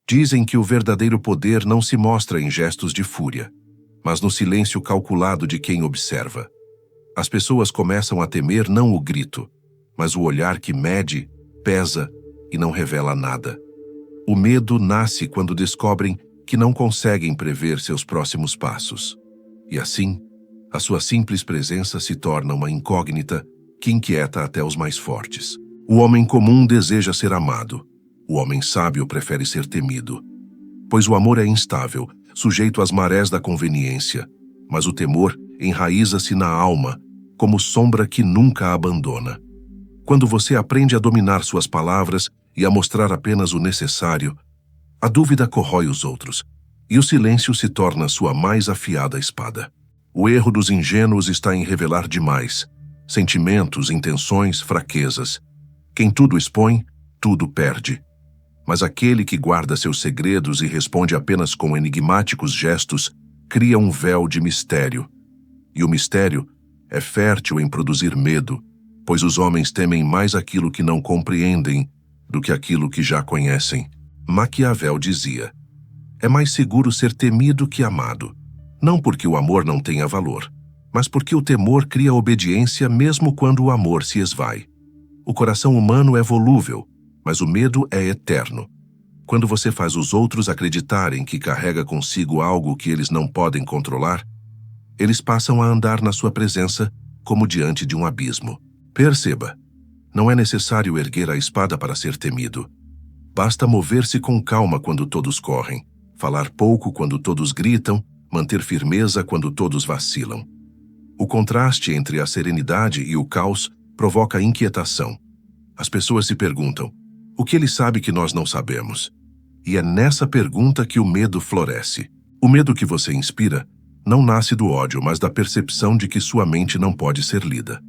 Dizem que o verdadeiro poder não se mostra em gestos de fúria, mas no silêncio calculado de quem observa. As pessoas começam a temer não o grito, mas o olhar que mede, pesa e não revela nada. O medo nasce quando descobrem que não conseguem prever seus próximos passos. E assim, a sua simples presença se torna uma incógnita que inquieta até os mais fortes. O homem comum deseja ser amado. O homem sábio prefere ser temido. Pois o amor é instável, sujeito às marés da conveniência, mas o temor enraiza-se na alma, como sombra que nunca a abandona. Quando você aprende a dominar suas palavras e a mostrar apenas o necessário, a dúvida corrói os outros, e o silêncio se torna sua mais afiada espada. O erro dos ingênuos está em revelar demais, sentimentos, intenções, fraquezas. Quem tudo expõe, tudo perde. Mas aquele que guarda seus segredos e responde apenas com enigmáticos gestos, cria um véu de mistério. E o mistério é fértil em produzir medo, pois os homens temem mais aquilo que não compreendem do que aquilo que já conhecem. Maquiavel dizia: é mais seguro ser temido que amado, não porque o amor não tenha valor, mas porque o temor cria obediência mesmo quando o amor se esvai. O coração humano é volúvel, mas o medo é eterno. Quando você faz os outros acreditarem que carrega consigo algo que eles não podem controlar, eles passam a andar na sua presença como diante de um abismo. Perceba, não é necessário erguer a espada para ser temido. Basta mover-se com calma quando todos correm, falar pouco quando todos gritam, manter firmeza quando todos vacilam. O contraste entre a serenidade e o caos provoca inquietação. As pessoas se perguntam: o que ele sabe que nós não sabemos? E é nessa pergunta que o medo floresce. O medo que você inspira não nasce do ódio, mas da percepção de que sua mente não pode ser lida.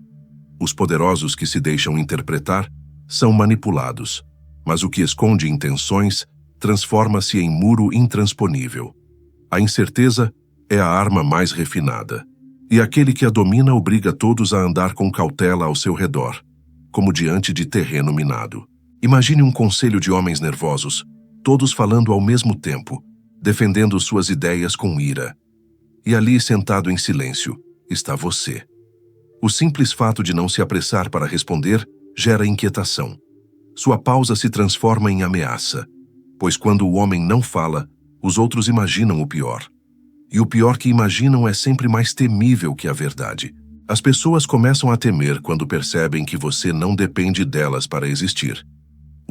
Os poderosos que se deixam interpretar são manipulados, mas o que esconde intenções transforma-se em muro intransponível. A incerteza é a arma mais refinada, e aquele que a domina obriga todos a andar com cautela ao seu redor, como diante de terreno minado. Imagine um conselho de homens nervosos, todos falando ao mesmo tempo, defendendo suas ideias com ira. E ali, sentado em silêncio, está você. O simples fato de não se apressar para responder gera inquietação. Sua pausa se transforma em ameaça, pois quando o homem não fala, os outros imaginam o pior. E o pior que imaginam é sempre mais temível que a verdade. As pessoas começam a temer quando percebem que você não depende delas para existir.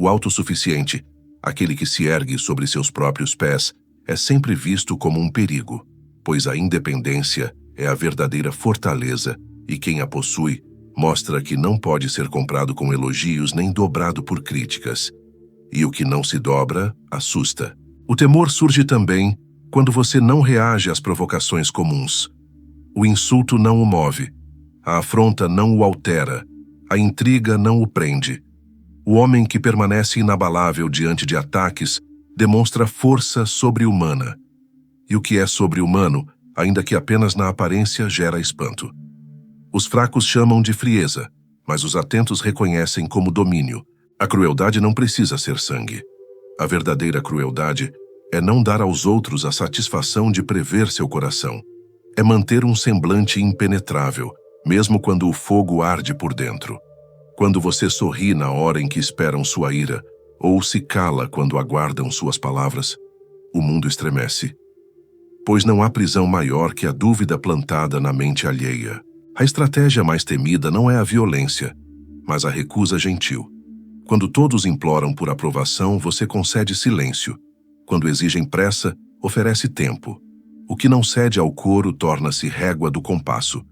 O autossuficiente, aquele que se ergue sobre seus próprios pés, é sempre visto como um perigo, pois a independência é a verdadeira fortaleza e quem a possui mostra que não pode ser comprado com elogios nem dobrado por críticas. E o que não se dobra, assusta. O temor surge também quando você não reage às provocações comuns. O insulto não o move, a afronta não o altera, a intriga não o prende. O homem que permanece inabalável diante de ataques demonstra força sobre-humana. E o que é sobre-humano, ainda que apenas na aparência, gera espanto. Os fracos chamam de frieza, mas os atentos reconhecem como domínio. A crueldade não precisa ser sangue. A verdadeira crueldade é não dar aos outros a satisfação de prever seu coração. É manter um semblante impenetrável, mesmo quando o fogo arde por dentro. Quando você sorri na hora em que esperam sua ira, ou se cala quando aguardam suas palavras, o mundo estremece. Pois não há prisão maior que a dúvida plantada na mente alheia. A estratégia mais temida não é a violência, mas a recusa gentil. Quando todos imploram por aprovação, você concede silêncio. Quando exigem pressa, oferece tempo. O que não cede ao coro torna-se régua do compasso.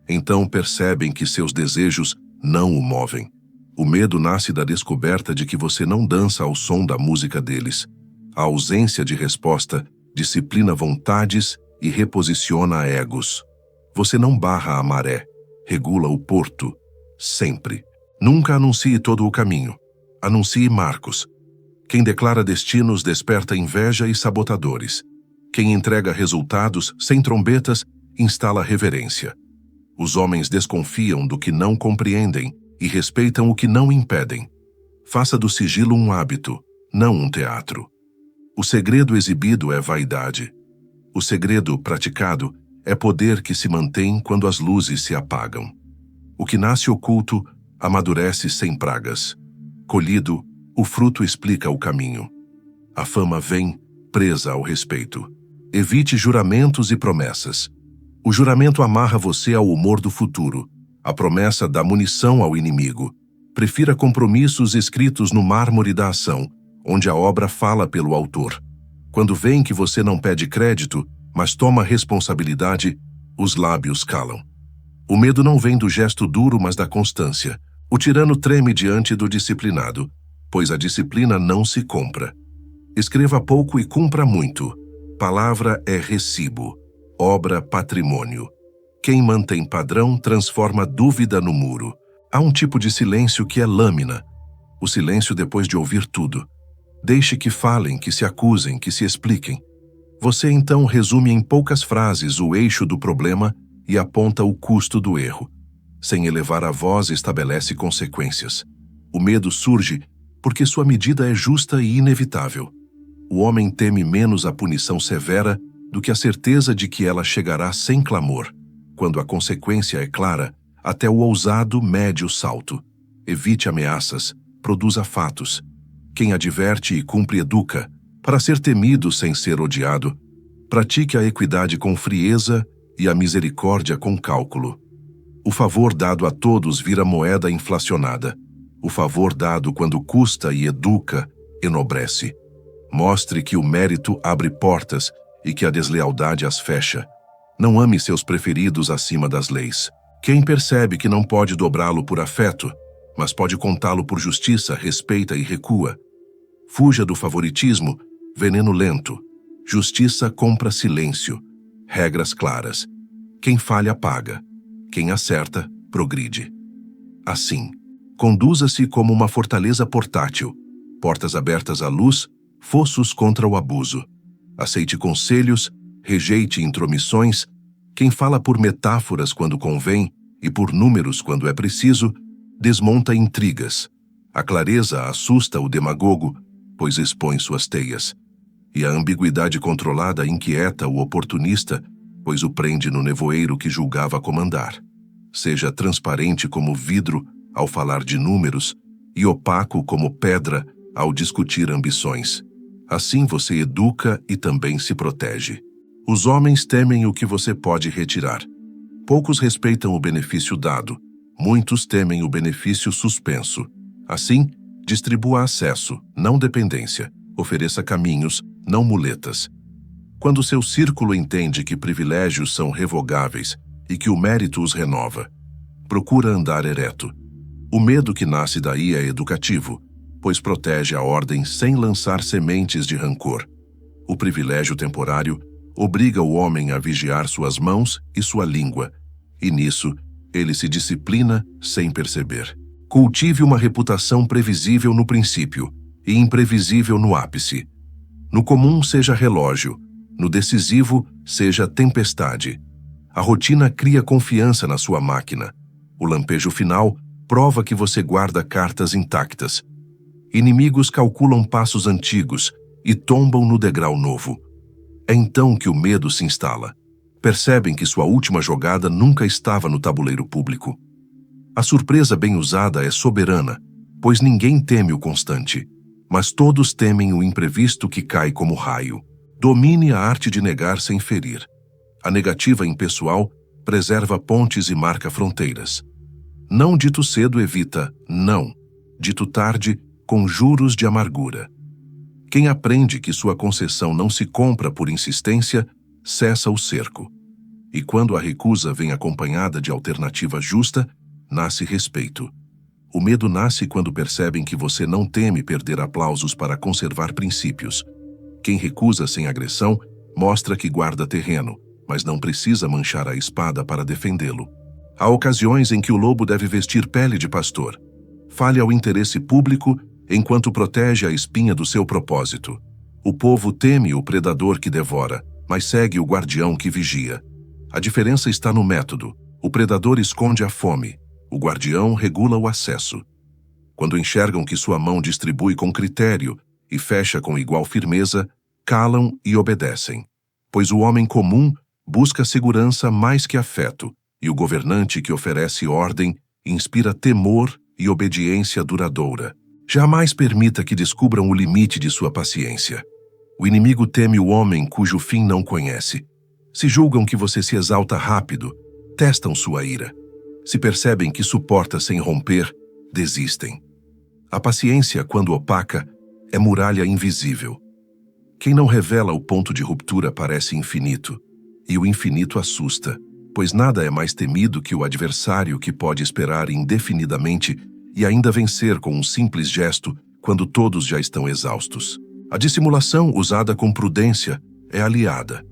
Então percebem que seus desejos não o movem. O medo nasce da descoberta de que você não dança ao som da música deles. A ausência de resposta disciplina vontades e reposiciona egos. Você não barra a maré, regula o porto, sempre. Nunca anuncie todo o caminho. Anuncie marcos. Quem declara destinos desperta inveja e sabotadores. Quem entrega resultados sem trombetas instala reverência. Os homens desconfiam do que não compreendem e respeitam o que não impedem. Faça do sigilo um hábito, não um teatro. O segredo exibido é vaidade. O segredo praticado é poder que se mantém quando as luzes se apagam. O que nasce oculto amadurece sem pragas. Colhido, o fruto explica o caminho. A fama vem presa ao respeito. Evite juramentos e promessas. O juramento amarra você ao humor do futuro. A promessa dá munição ao inimigo. Prefira compromissos escritos no mármore da ação, onde a obra fala pelo autor. Quando veem que você não pede crédito, mas toma responsabilidade, os lábios calam. O medo não vem do gesto duro, mas da constância. O tirano treme diante do disciplinado, pois a disciplina não se compra. Escreva pouco e cumpra muito. Palavra é recibo, obra patrimônio. Quem mantém padrão transforma dúvida no muro. Há um tipo de silêncio que é lâmina. O silêncio depois de ouvir tudo. Deixe que falem, que se acusem, que se expliquem. Você então resume em poucas frases o eixo do problema e aponta o custo do erro. Sem elevar a voz, estabelece consequências. O medo surge porque sua medida é justa e inevitável. O homem teme menos a punição severa do que a certeza de que ela chegará sem clamor. Quando a consequência é clara, até o ousado mede o salto. Evite ameaças, produza fatos. Quem adverte e cumpre educa, para ser temido sem ser odiado. Pratique a equidade com frieza e a misericórdia com cálculo. O favor dado a todos vira moeda inflacionada. O favor dado quando custa e educa, enobrece. Mostre que o mérito abre portas e que a deslealdade as fecha. Não ame seus preferidos acima das leis. Quem percebe que não pode dobrá-lo por afeto, mas pode contá-lo por justiça, respeita e recua. Fuja do favoritismo, veneno lento. Justiça compra silêncio. Regras claras. Quem falha paga. Quem acerta, progride. Assim, conduza-se como uma fortaleza portátil. Portas abertas à luz, fossos contra o abuso. Aceite conselhos, rejeite intromissões. Quem fala por metáforas quando convém e por números quando é preciso, desmonta intrigas. A clareza assusta o demagogo, pois expõe suas teias. E a ambiguidade controlada inquieta o oportunista, pois o prende no nevoeiro que julgava comandar. Seja transparente como vidro ao falar de números e opaco como pedra ao discutir ambições. Assim você educa e também se protege. Os homens temem o que você pode retirar. Poucos respeitam o benefício dado. Muitos temem o benefício suspenso. Assim, distribua acesso, não dependência. Ofereça caminhos, não muletas. Quando seu círculo entende que privilégios são revogáveis e que o mérito os renova, procura andar ereto. O medo que nasce daí é educativo, pois protege a ordem sem lançar sementes de rancor. O privilégio temporário obriga o homem a vigiar suas mãos e sua língua, e nisso ele se disciplina sem perceber. Cultive uma reputação previsível no princípio e imprevisível no ápice. No comum seja relógio, no decisivo seja tempestade. A rotina cria confiança na sua máquina. O lampejo final prova que você guarda cartas intactas. Inimigos calculam passos antigos e tombam no degrau novo. É então que o medo se instala. Percebem que sua última jogada nunca estava no tabuleiro público. A surpresa bem usada é soberana, pois ninguém teme o constante, mas todos temem o imprevisto que cai como raio. Domine a arte de negar sem ferir. A negativa impessoal preserva pontes e marca fronteiras. Não dito cedo evita não. Dito tarde, com juros de amargura. Quem aprende que sua concessão não se compra por insistência, cessa o cerco. E quando a recusa vem acompanhada de alternativa justa, nasce respeito. O medo nasce quando percebem que você não teme perder aplausos para conservar princípios. Quem recusa sem agressão mostra que guarda terreno, mas não precisa manchar a espada para defendê-lo. Há ocasiões em que o lobo deve vestir pele de pastor. Fale ao interesse público enquanto protege a espinha do seu propósito. O povo teme o predador que devora, mas segue o guardião que vigia. A diferença está no método. O predador esconde a fome. O guardião regula o acesso. Quando enxergam que sua mão distribui com critério e fecha com igual firmeza, calam e obedecem. Pois o homem comum busca segurança mais que afeto, e o governante que oferece ordem inspira temor e obediência duradoura. Jamais permita que descubram o limite de sua paciência. O inimigo teme o homem cujo fim não conhece. Se julgam que você se exalta rápido, testam sua ira. Se percebem que suporta sem romper, desistem. A paciência, quando opaca, é muralha invisível. Quem não revela o ponto de ruptura parece infinito, e o infinito assusta, pois nada é mais temido que o adversário que pode esperar indefinidamente e ainda vencer com um simples gesto quando todos já estão exaustos. A dissimulação usada com prudência é aliada.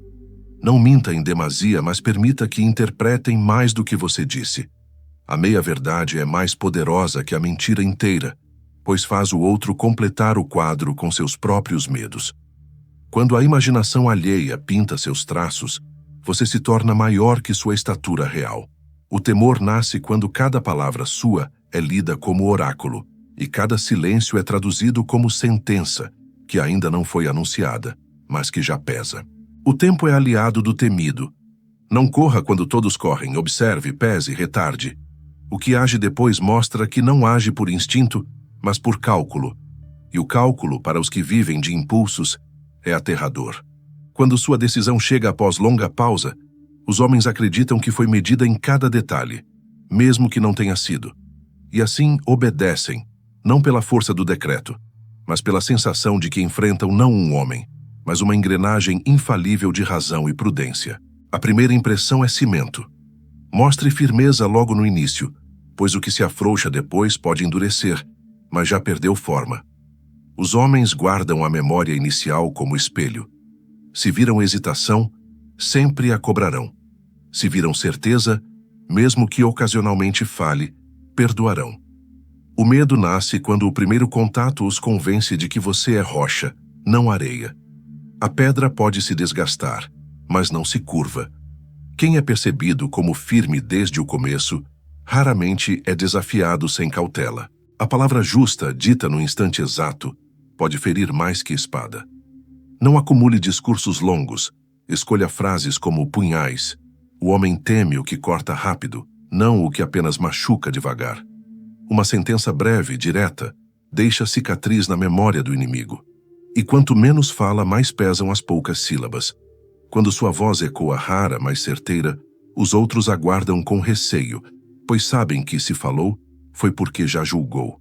Não minta em demasia, mas permita que interpretem mais do que você disse. A meia-verdade é mais poderosa que a mentira inteira, pois faz o outro completar o quadro com seus próprios medos. Quando a imaginação alheia pinta seus traços, você se torna maior que sua estatura real. O temor nasce quando cada palavra sua é lida como oráculo, e cada silêncio é traduzido como sentença, que ainda não foi anunciada, mas que já pesa. O tempo é aliado do temido. Não corra quando todos correm, observe, pese, retarde. O que age depois mostra que não age por instinto, mas por cálculo. E o cálculo, para os que vivem de impulsos, é aterrador. Quando sua decisão chega após longa pausa, os homens acreditam que foi medida em cada detalhe, mesmo que não tenha sido. E assim obedecem, não pela força do decreto, mas pela sensação de que enfrentam não um homem, mas uma engrenagem infalível de razão e prudência. A primeira impressão é cimento. Mostre firmeza logo no início, pois o que se afrouxa depois pode endurecer, mas já perdeu forma. Os homens guardam a memória inicial como espelho. Se viram hesitação, sempre a cobrarão. Se viram certeza, mesmo que ocasionalmente falhe, perdoarão. O medo nasce quando o primeiro contato os convence de que você é rocha, não areia. A pedra pode se desgastar, mas não se curva. Quem é percebido como firme desde o começo, raramente é desafiado sem cautela. A palavra justa, dita no instante exato, pode ferir mais que espada. Não acumule discursos longos, escolha frases como punhais. O homem teme o que corta rápido, não o que apenas machuca devagar. Uma sentença breve, direta, deixa cicatriz na memória do inimigo. E quanto menos fala, mais pesam as poucas sílabas. Quando sua voz ecoa rara, mas certeira, os outros aguardam com receio, pois sabem que, se falou, foi porque já julgou.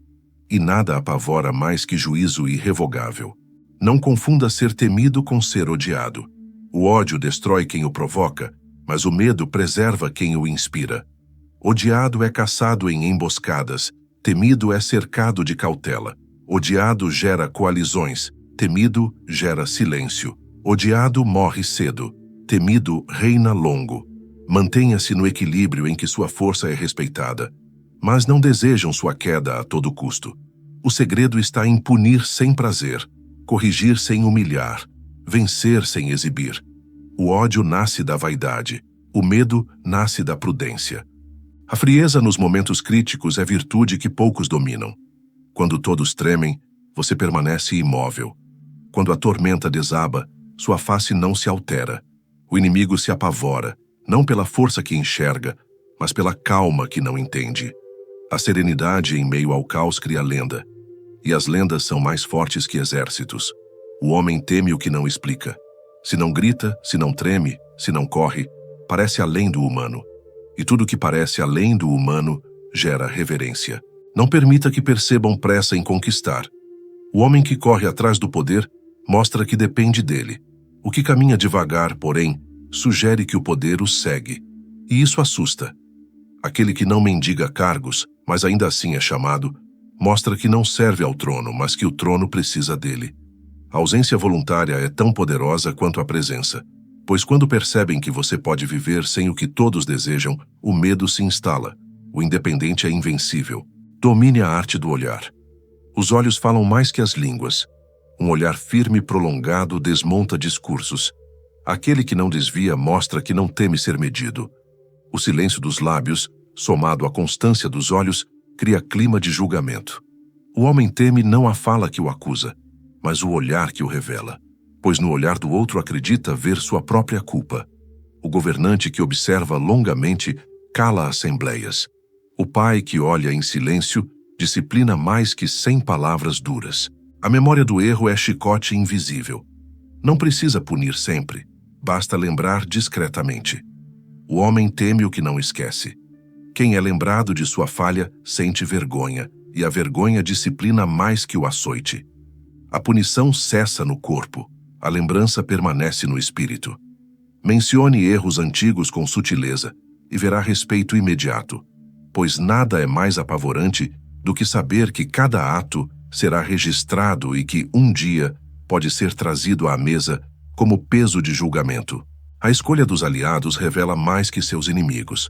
E nada apavora mais que juízo irrevogável. Não confunda ser temido com ser odiado. O ódio destrói quem o provoca, mas o medo preserva quem o inspira. Odiado é caçado em emboscadas, temido é cercado de cautela. Odiado gera coalizões, temido gera silêncio. Odiado morre cedo, temido reina longo. Mantenha-se no equilíbrio em que sua força é respeitada, mas não desejam sua queda a todo custo. O segredo está em punir sem prazer, corrigir sem humilhar, vencer sem exibir. O ódio nasce da vaidade, o medo nasce da prudência. A frieza nos momentos críticos é virtude que poucos dominam. Quando todos tremem, você permanece imóvel. Quando a tormenta desaba, sua face não se altera. O inimigo se apavora, não pela força que enxerga, mas pela calma que não entende. A serenidade em meio ao caos cria lenda, e as lendas são mais fortes que exércitos. O homem teme o que não explica. Se não grita, se não treme, se não corre, parece além do humano. E tudo que parece além do humano gera reverência. Não permita que percebam pressa em conquistar. O homem que corre atrás do poder mostra que depende dele. O que caminha devagar, porém, sugere que o poder o segue. E isso assusta. Aquele que não mendiga cargos, mas ainda assim é chamado, mostra que não serve ao trono, mas que o trono precisa dele. A ausência voluntária é tão poderosa quanto a presença, pois quando percebem que você pode viver sem o que todos desejam, o medo se instala. O independente é invencível. Domine a arte do olhar. Os olhos falam mais que as línguas. Um olhar firme e prolongado desmonta discursos. Aquele que não desvia mostra que não teme ser medido. O silêncio dos lábios, somado à constância dos olhos, cria clima de julgamento. O homem teme não a fala que o acusa, mas o olhar que o revela. pois no olhar do outro acredita ver sua própria culpa. O governante que observa longamente cala assembleias. O pai que olha em silêncio disciplina mais que 100 palavras duras. A memória do erro é chicote invisível. Não precisa punir sempre, basta lembrar discretamente. O homem teme o que não esquece. Quem é lembrado de sua falha sente vergonha, e a vergonha disciplina mais que o açoite. A punição cessa no corpo, a lembrança permanece no espírito. Mencione erros antigos com sutileza e verá respeito imediato, pois nada é mais apavorante do que saber que cada ato será registrado e que, um dia, pode ser trazido à mesa como peso de julgamento. A escolha dos aliados revela mais que seus inimigos.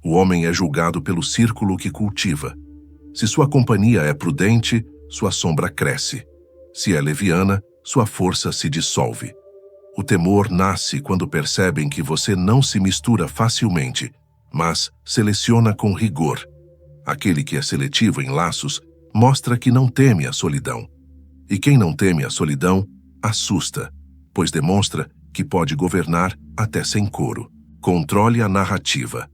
O homem é julgado pelo círculo que cultiva. Se sua companhia é prudente, sua sombra cresce. Se é leviana, sua força se dissolve. O temor nasce quando percebem que você não se mistura facilmente, mas seleciona com rigor. Aquele que é seletivo em laços mostra que não teme a solidão. E quem não teme a solidão, assusta, pois demonstra que pode governar até sem coro. Controle a narrativa.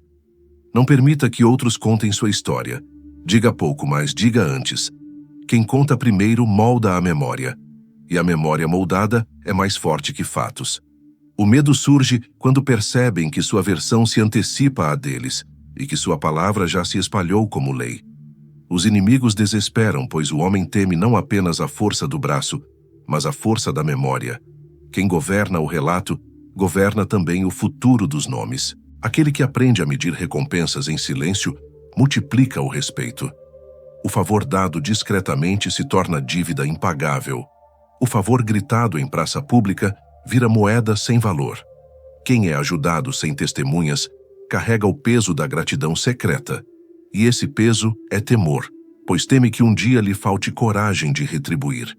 Não permita que outros contem sua história. Diga pouco, mas diga antes. Quem conta primeiro molda a memória, e a memória moldada é mais forte que fatos. O medo surge quando percebem que sua versão se antecipa à deles e que sua palavra já se espalhou como lei. Os inimigos desesperam, pois o homem teme não apenas a força do braço, mas a força da memória. Quem governa o relato, governa também o futuro dos nomes. Aquele que aprende a medir recompensas em silêncio, multiplica o respeito. O favor dado discretamente se torna dívida impagável. O favor gritado em praça pública vira moeda sem valor. Quem é ajudado sem testemunhas carrega o peso da gratidão secreta. E esse peso é temor, pois teme que um dia lhe falte coragem de retribuir.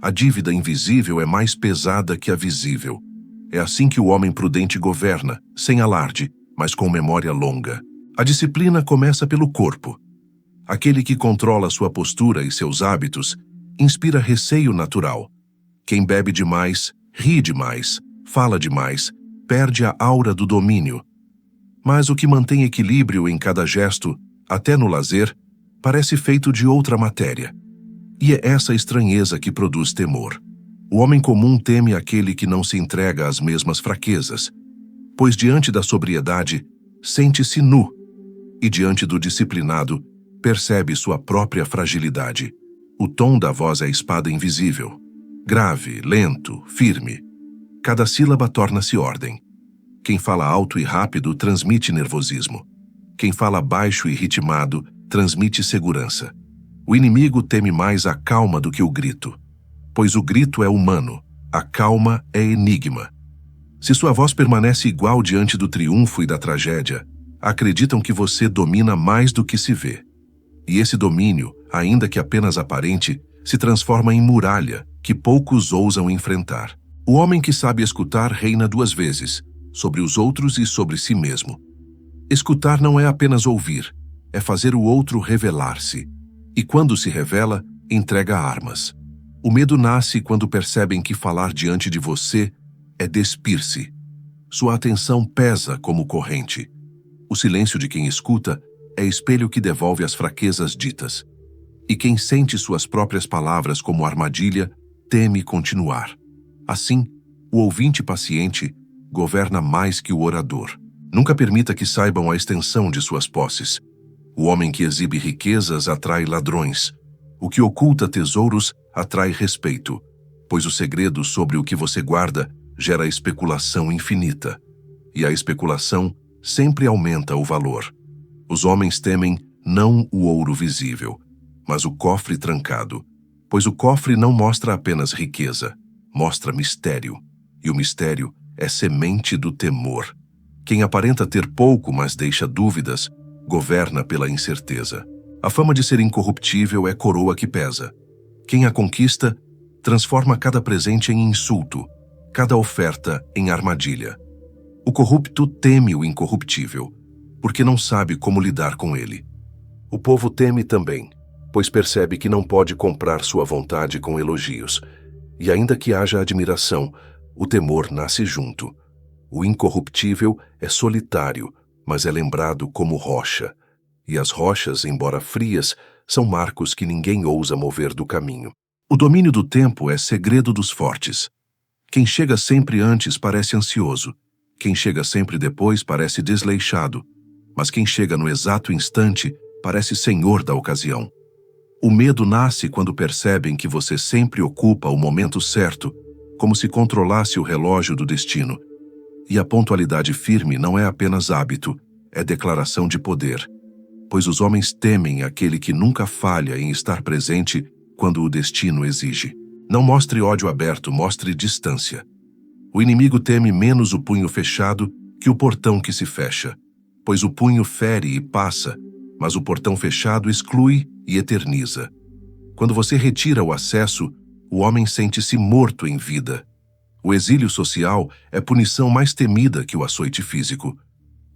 A dívida invisível é mais pesada que a visível. É assim que o homem prudente governa, sem alarde, mas com memória longa. A disciplina começa pelo corpo. Aquele que controla sua postura e seus hábitos inspira receio natural. Quem bebe demais, ri demais, fala demais, perde a aura do domínio. Mas o que mantém equilíbrio em cada gesto, até no lazer, parece feito de outra matéria. E é essa estranheza que produz temor. O homem comum teme aquele que não se entrega às mesmas fraquezas, pois diante da sobriedade, sente-se nu, e diante do disciplinado, percebe sua própria fragilidade. O tom da voz é a espada invisível. Grave, lento, firme. Cada sílaba torna-se ordem. Quem fala alto e rápido transmite nervosismo. Quem fala baixo e ritmado transmite segurança. O inimigo teme mais a calma do que o grito, pois o grito é humano, a calma é enigma. Se sua voz permanece igual diante do triunfo e da tragédia, acreditam que você domina mais do que se vê. E esse domínio, ainda que apenas aparente, se transforma em muralha que poucos ousam enfrentar. O homem que sabe escutar reina duas vezes, sobre os outros e sobre si mesmo. Escutar não é apenas ouvir, é fazer o outro revelar-se. E quando se revela, entrega armas. O medo nasce quando percebem que falar diante de você é despir-se. Sua atenção pesa como corrente. O silêncio de quem escuta é espelho que devolve as fraquezas ditas. E quem sente suas próprias palavras como armadilha, teme continuar. Assim, o ouvinte paciente governa mais que o orador. Nunca permita que saibam a extensão de suas posses. O homem que exibe riquezas atrai ladrões. O que oculta tesouros atrai respeito, pois o segredo sobre o que você guarda gera especulação infinita. E a especulação sempre aumenta o valor. Os homens temem não o ouro visível, mas o cofre trancado, pois o cofre não mostra apenas riqueza, mostra mistério, e o mistério é semente do temor. Quem aparenta ter pouco, mas deixa dúvidas, governa pela incerteza. A fama de ser incorruptível é coroa que pesa. Quem a conquista, transforma cada presente em insulto, cada oferta em armadilha. O corrupto teme o incorruptível, porque não sabe como lidar com ele. O povo teme também, pois percebe que não pode comprar sua vontade com elogios. E ainda que haja admiração, o temor nasce junto. O incorruptível é solitário, mas é lembrado como rocha. E as rochas, embora frias, são marcos que ninguém ousa mover do caminho. O domínio do tempo é segredo dos fortes. Quem chega sempre antes parece ansioso. Quem chega sempre depois parece desleixado. Mas quem chega no exato instante parece senhor da ocasião. O medo nasce quando percebem que você sempre ocupa o momento certo, como se controlasse o relógio do destino. E a pontualidade firme não é apenas hábito, é declaração de poder. Pois os homens temem aquele que nunca falha em estar presente quando o destino exige. Não mostre ódio aberto, mostre distância. O inimigo teme menos o punho fechado que o portão que se fecha, pois o punho fere e passa, mas o portão fechado exclui e eterniza. Quando você retira o acesso, o homem sente-se morto em vida. O exílio social é punição mais temida que o açoite físico.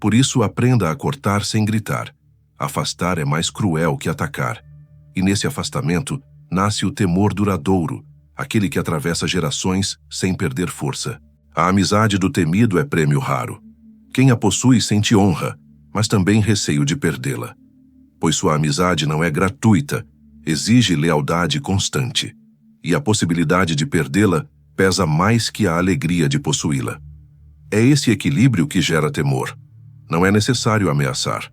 Por isso, aprenda a cortar sem gritar. Afastar é mais cruel que atacar. E nesse afastamento, nasce o temor duradouro, aquele que atravessa gerações sem perder força. A amizade do temido é prêmio raro. Quem a possui sente honra, mas também receio de perdê-la. Pois sua amizade não é gratuita, exige lealdade constante. E a possibilidade de perdê-la pesa mais que a alegria de possuí-la. É esse equilíbrio que gera temor. Não é necessário ameaçar.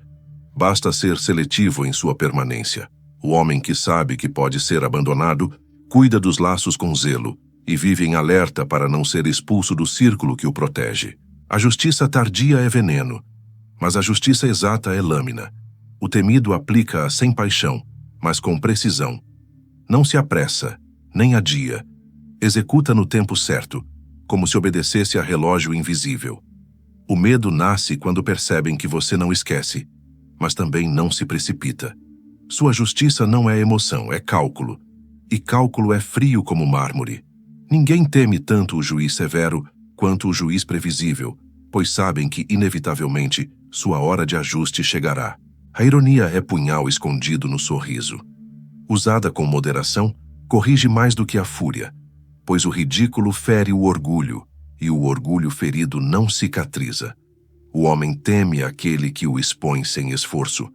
Basta ser seletivo em sua permanência. O homem que sabe que pode ser abandonado, cuida dos laços com zelo e vive em alerta para não ser expulso do círculo que o protege. A justiça tardia é veneno, mas a justiça exata é lâmina. O temido aplica-a sem paixão, mas com precisão. Não se apressa, nem adia. Executa no tempo certo, como se obedecesse a relógio invisível. O medo nasce quando percebem que você não esquece, mas também não se precipita. Sua justiça não é emoção, é cálculo. E cálculo é frio como mármore. Ninguém teme tanto o juiz severo quanto o juiz previsível, pois sabem que, inevitavelmente, sua hora de ajuste chegará. A ironia é punhal escondido no sorriso. Usada com moderação, corrige mais do que a fúria, pois o ridículo fere o orgulho, e o orgulho ferido não cicatriza. O homem teme aquele que o expõe sem esforço.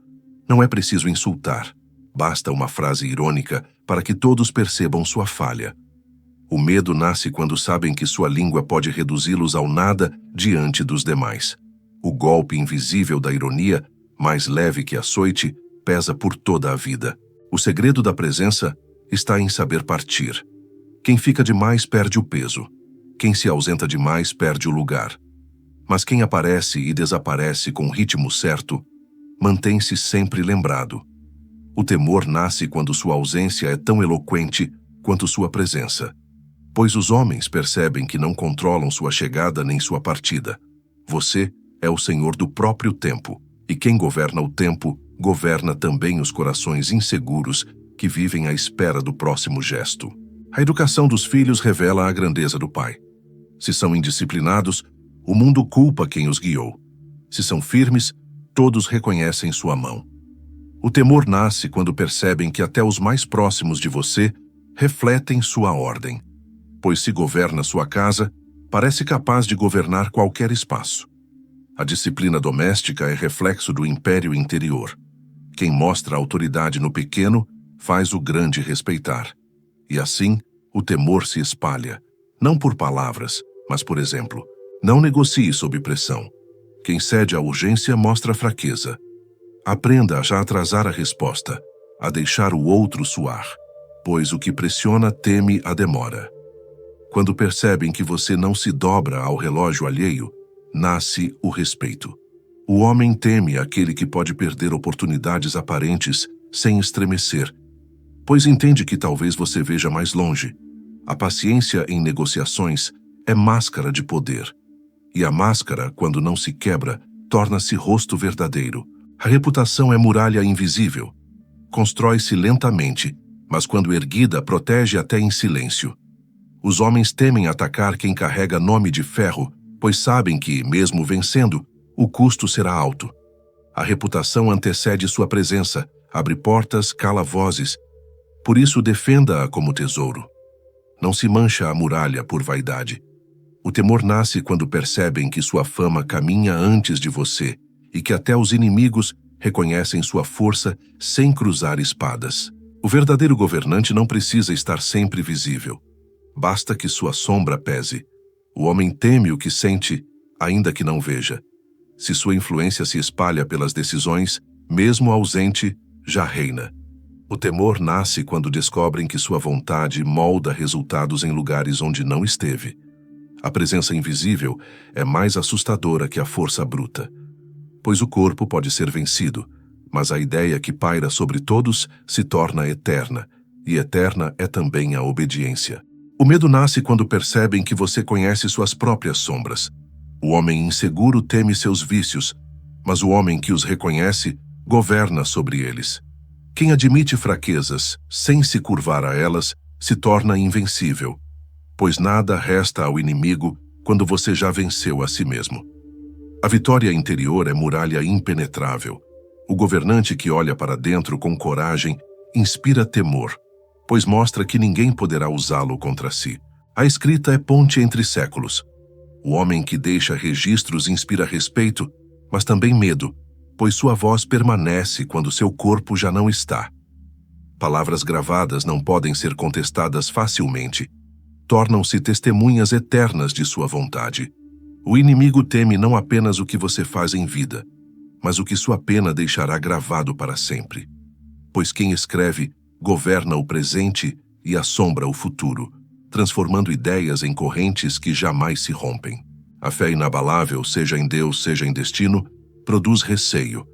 Não é preciso insultar. Basta uma frase irônica para que todos percebam sua falha. O medo nasce quando sabem que sua língua pode reduzi-los ao nada diante dos demais. O golpe invisível da ironia, mais leve que açoite, pesa por toda a vida. O segredo da presença está em saber partir. Quem fica demais perde o peso. Quem se ausenta demais perde o lugar. Mas quem aparece e desaparece com o ritmo certo, mantém-se sempre lembrado. O temor nasce quando sua ausência é tão eloquente quanto sua presença. Pois os homens percebem que não controlam sua chegada nem sua partida. Você é o senhor do próprio tempo, e quem governa o tempo, governa também os corações inseguros que vivem à espera do próximo gesto. A educação dos filhos revela a grandeza do pai. Se são indisciplinados, o mundo culpa quem os guiou. Se são firmes, todos reconhecem sua mão. O temor nasce quando percebem que até os mais próximos de você refletem sua ordem. Pois se governa sua casa, parece capaz de governar qualquer espaço. A disciplina doméstica é reflexo do império interior. Quem mostra autoridade no pequeno, faz o grande respeitar. E assim, o temor se espalha, não por palavras, mas por exemplo. Não negocie sob pressão. Quem cede à urgência mostra fraqueza. Aprenda a já atrasar a resposta, a deixar o outro suar, pois o que pressiona teme a demora. Quando percebem que você não se dobra ao relógio alheio, nasce o respeito. O homem teme aquele que pode perder oportunidades aparentes sem estremecer, pois entende que talvez você veja mais longe. A paciência em negociações é máscara de poder. E a máscara, quando não se quebra, torna-se rosto verdadeiro. A reputação é muralha invisível. Constrói-se lentamente, mas quando erguida, protege até em silêncio. Os homens temem atacar quem carrega nome de ferro, pois sabem que, mesmo vencendo, o custo será alto. A reputação antecede sua presença, abre portas, cala vozes. Por isso, defenda-a como tesouro. Não se mancha a muralha por vaidade. O temor nasce quando percebem que sua fama caminha antes de você e que até os inimigos reconhecem sua força sem cruzar espadas. O verdadeiro governante não precisa estar sempre visível. Basta que sua sombra pese. O homem teme o que sente, ainda que não veja. Se sua influência se espalha pelas decisões, mesmo ausente, já reina. O temor nasce quando descobrem que sua vontade molda resultados em lugares onde não esteve. A presença invisível é mais assustadora que a força bruta. Pois o corpo pode ser vencido, mas a ideia que paira sobre todos se torna eterna, e eterna é também a obediência. O medo nasce quando percebem que você conhece suas próprias sombras. O homem inseguro teme seus vícios, mas o homem que os reconhece governa sobre eles. Quem admite fraquezas sem se curvar a elas se torna invencível, pois nada resta ao inimigo quando você já venceu a si mesmo. A vitória interior é muralha impenetrável. O governante que olha para dentro com coragem inspira temor, pois mostra que ninguém poderá usá-lo contra si. A escrita é ponte entre séculos. O homem que deixa registros inspira respeito, mas também medo, pois sua voz permanece quando seu corpo já não está. Palavras gravadas não podem ser contestadas facilmente. Tornam-se testemunhas eternas de sua vontade. O inimigo teme não apenas o que você faz em vida, mas o que sua pena deixará gravado para sempre. Pois quem escreve governa o presente e assombra o futuro, transformando ideias em correntes que jamais se rompem. A fé inabalável, seja em Deus, seja em destino, produz receio,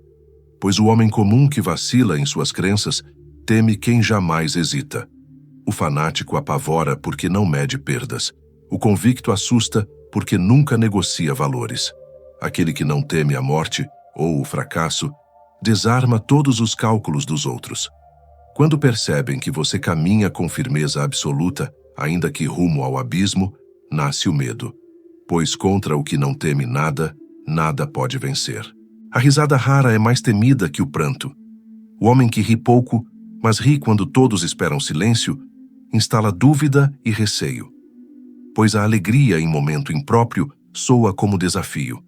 pois o homem comum que vacila em suas crenças teme quem jamais hesita. O fanático apavora porque não mede perdas. O convicto assusta porque nunca negocia valores. Aquele que não teme a morte ou o fracasso desarma todos os cálculos dos outros. Quando percebem que você caminha com firmeza absoluta, ainda que rumo ao abismo, nasce o medo, pois contra o que não teme nada, nada pode vencer. A risada rara é mais temida que o pranto. O homem que ri pouco, mas ri quando todos esperam silêncio, instala dúvida e receio, pois a alegria em momento impróprio soa como desafio.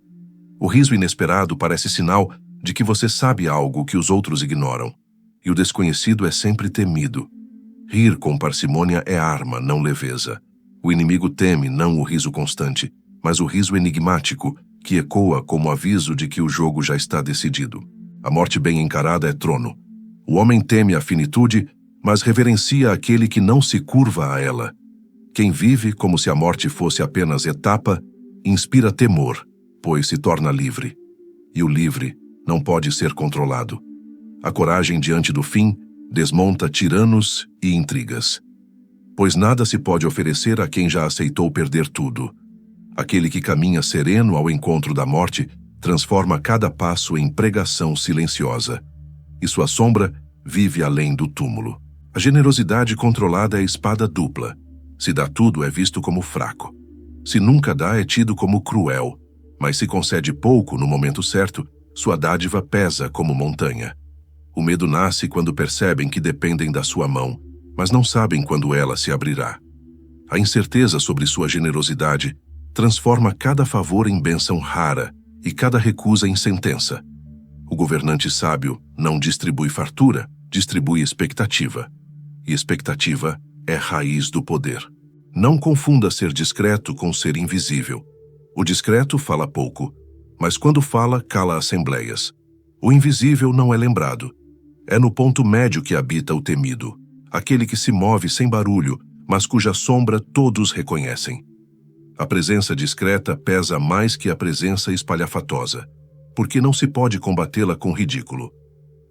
O riso inesperado parece sinal de que você sabe algo que os outros ignoram, e o desconhecido é sempre temido. Rir com parcimônia é arma, não leveza. O inimigo teme não o riso constante, mas o riso enigmático, que ecoa como aviso de que o jogo já está decidido. A morte bem encarada é trono. O homem teme a finitude, mas reverencia aquele que não se curva a ela. Quem vive como se a morte fosse apenas etapa, inspira temor, pois se torna livre. E o livre não pode ser controlado. A coragem diante do fim desmonta tiranos e intrigas. Pois nada se pode oferecer a quem já aceitou perder tudo. Aquele que caminha sereno ao encontro da morte transforma cada passo em pregação silenciosa. E sua sombra vive além do túmulo. A generosidade controlada é espada dupla. Se dá tudo, é visto como fraco. Se nunca dá, é tido como cruel. Mas se concede pouco no momento certo, sua dádiva pesa como montanha. O medo nasce quando percebem que dependem da sua mão, mas não sabem quando ela se abrirá. A incerteza sobre sua generosidade transforma cada favor em bênção rara e cada recusa em sentença. O governante sábio não distribui fartura, distribui expectativa. E expectativa é raiz do poder. Não confunda ser discreto com ser invisível. O discreto fala pouco, mas quando fala, cala assembleias. O invisível não é lembrado. É no ponto médio que habita o temido, aquele que se move sem barulho, mas cuja sombra todos reconhecem. A presença discreta pesa mais que a presença espalhafatosa, porque não se pode combatê-la com ridículo.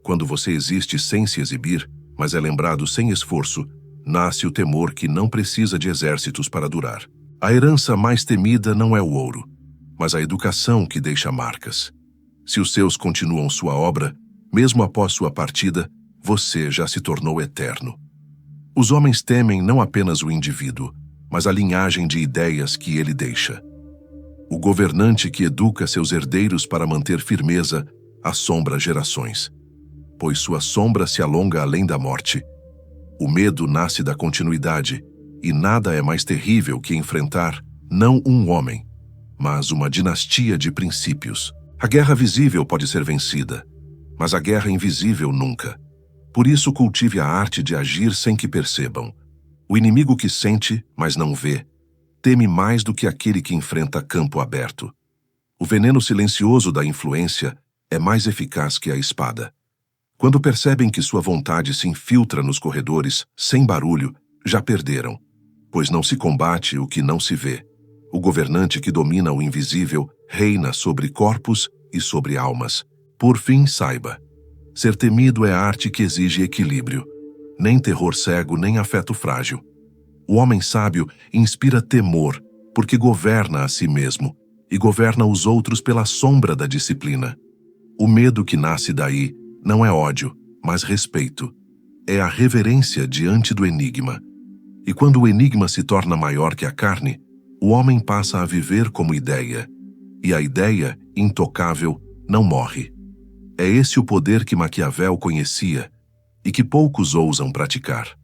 Quando você existe sem se exibir, mas é lembrado sem esforço, nasce o temor que não precisa de exércitos para durar. A herança mais temida não é o ouro, mas a educação que deixa marcas. Se os seus continuam sua obra, mesmo após sua partida, você já se tornou eterno. Os homens temem não apenas o indivíduo, mas a linhagem de ideias que ele deixa. O governante que educa seus herdeiros para manter firmeza assombra gerações, pois sua sombra se alonga além da morte. O medo nasce da continuidade, E nada é mais terrível que enfrentar não um homem, mas uma dinastia de princípios. A guerra visível pode ser vencida, mas a guerra invisível nunca. Por isso cultive a arte de agir sem que percebam. O inimigo que sente, mas não vê, teme mais do que aquele que enfrenta campo aberto. O veneno silencioso da influência é mais eficaz que a espada. Quando percebem que sua vontade se infiltra nos corredores, sem barulho, já perderam, pois não se combate o que não se vê. O governante que domina o invisível reina sobre corpos e sobre almas. Por fim, saiba: ser temido é arte que exige equilíbrio, nem terror cego, nem afeto frágil. O homem sábio inspira temor, porque governa a si mesmo, e governa os outros pela sombra da disciplina. O medo que nasce daí não é ódio, mas respeito. É a reverência diante do enigma. E quando o enigma se torna maior que a carne, o homem passa a viver como ideia, e a ideia, intocável, não morre. É esse o poder que Maquiavel conhecia e que poucos ousam praticar.